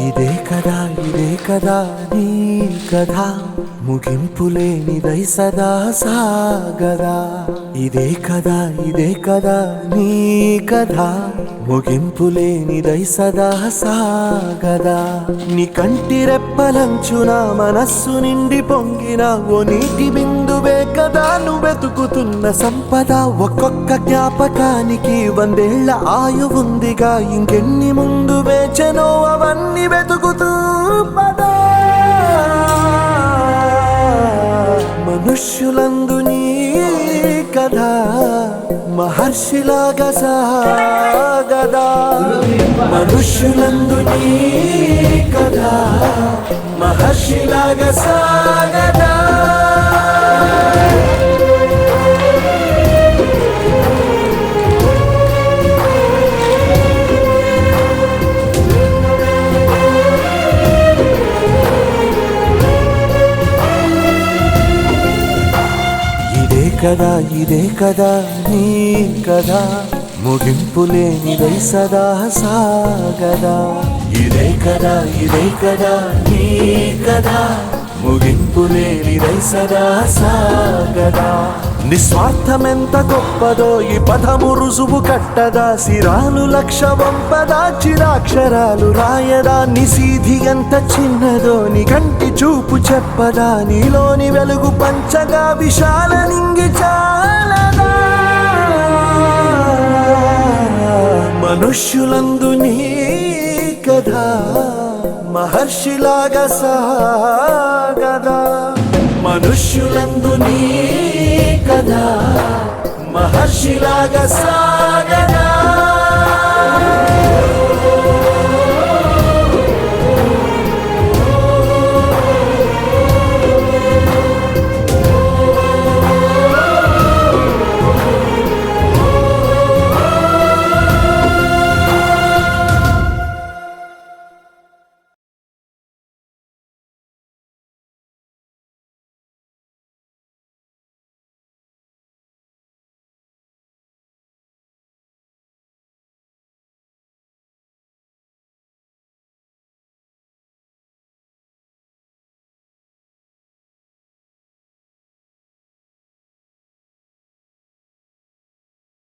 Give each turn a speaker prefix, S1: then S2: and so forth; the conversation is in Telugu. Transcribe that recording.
S1: ఇదే కదా నీ కథ ముగింపులేనిదై సదా సాగదా. ఇదే కదా నీ కథ ముగింపులేనిదై సదా సాగదా. నీ కంటి రెప్పలంచున మనస్సు నిండి పొంగిన ఓ నీటి బిందువే కదా నువ్వు వెతుకుతున్న సంపద. ఒక్కొక్క జ్ఞాపకానికి 100 ఏళ్ల ఆయువుందిగా, ఇంకెన్ని ముందు వేచనో అవన్నీ వెతుకుతూ పదా. మనుష్యులందు నీ కథ మహర్షిలాగా సాగదా. మనుష్యులందు నీ కథ మహర్షిలాగా సాగదా. ఇదే కదా నీ కథ ముగింపులేనిదై సదా సాగదా. ఇదే కదా నీ కథ ముగింపులేనిదై సదా సాగదా. నిస్వార్థమెంత గొప్పదో ఈ పదము రుజువు కట్టదా. సిరాలు లక్ష వంపదా, చిరాక్షరాలు రాయదా. నిసీధి ఎంత చిన్నదో నీ కంటి చూపు చెప్పదా. నీలోని వెలుగు పంచగా విశాల నింగి చాలదా. మనుష్యులందు నీ కథ మహర్షిలాగా సాగదా. మనుష్యులందు నీ కథ మహర్షిలాగా సాగదా.